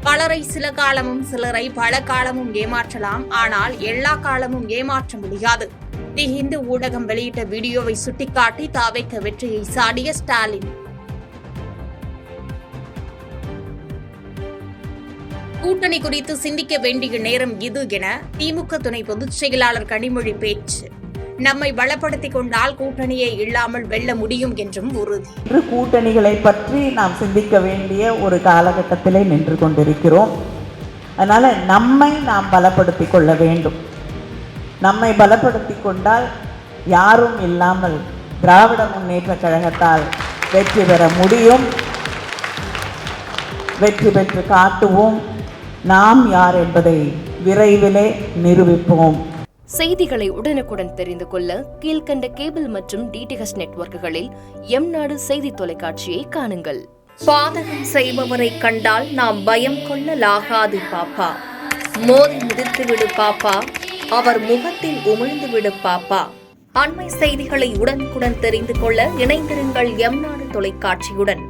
பலரை சில காலமும் சிலரை பல காலமும் ஏமாற்றலாம், ஆனால் எல்லா காலமும் ஏமாற்ற முடியாது. தி ஹிந்து ஊடகம் வெளியிட்ட வீடியோவை சுட்டிக்காட்டி தாவேக வெற்றியை சாடிய ஸ்டாலின். கூட்டணி குறித்து சிந்திக்க வேண்டிய நேரம் இது என திமுக துணை பொதுச் செயலாளர் கனிமொழி பேச்சு. நம்மை பலப்படுத்திக் கொண்டால் கூட்டணியை இல்லாமல் வெல்ல முடியும் என்றும் உறுதி. கூட்டணிகளை பற்றி நாம் சிந்திக்க வேண்டிய ஒரு காலகட்டத்திலே நின்று கொண்டிருக்கிறோம். அதனால நம்மை நாம் பலப்படுத்திக் கொள்ள வேண்டும். நம்மை பலப்படுத்திக் கொண்டால் யாரும் இல்லாமல் திராவிட முன்னேற்ற கழகத்தால் வெற்றி பெற முடியும். வெற்றி பெற்று காட்டுவோம். நாம் யார் என்பதை விரைவிலே நிரூபிப்போம். செய்திகளை உடனுக்குடன் தெரிந்து கொள்ள கீழ்கண்ட கேபிள் மற்றும் டிடிஎச் நெட்வொர்க்குகளில் எம்நாடு செய்தி தொலைக்காட்சியை காணுங்கள். பாதகம் செய்பவரை கண்டால் நாம் பயம் கொள்ளலாகாது பாப்பா. மோதி மிதித்துவிடு பாப்பா, அவர் முகத்தில் உமிழ்ந்துவிடு பாப்பா. அண்மை செய்திகளை உடனுக்குடன் தெரிந்து கொள்ள இணைந்திருங்கள் எம்நாடு தொலைக்காட்சியுடன்.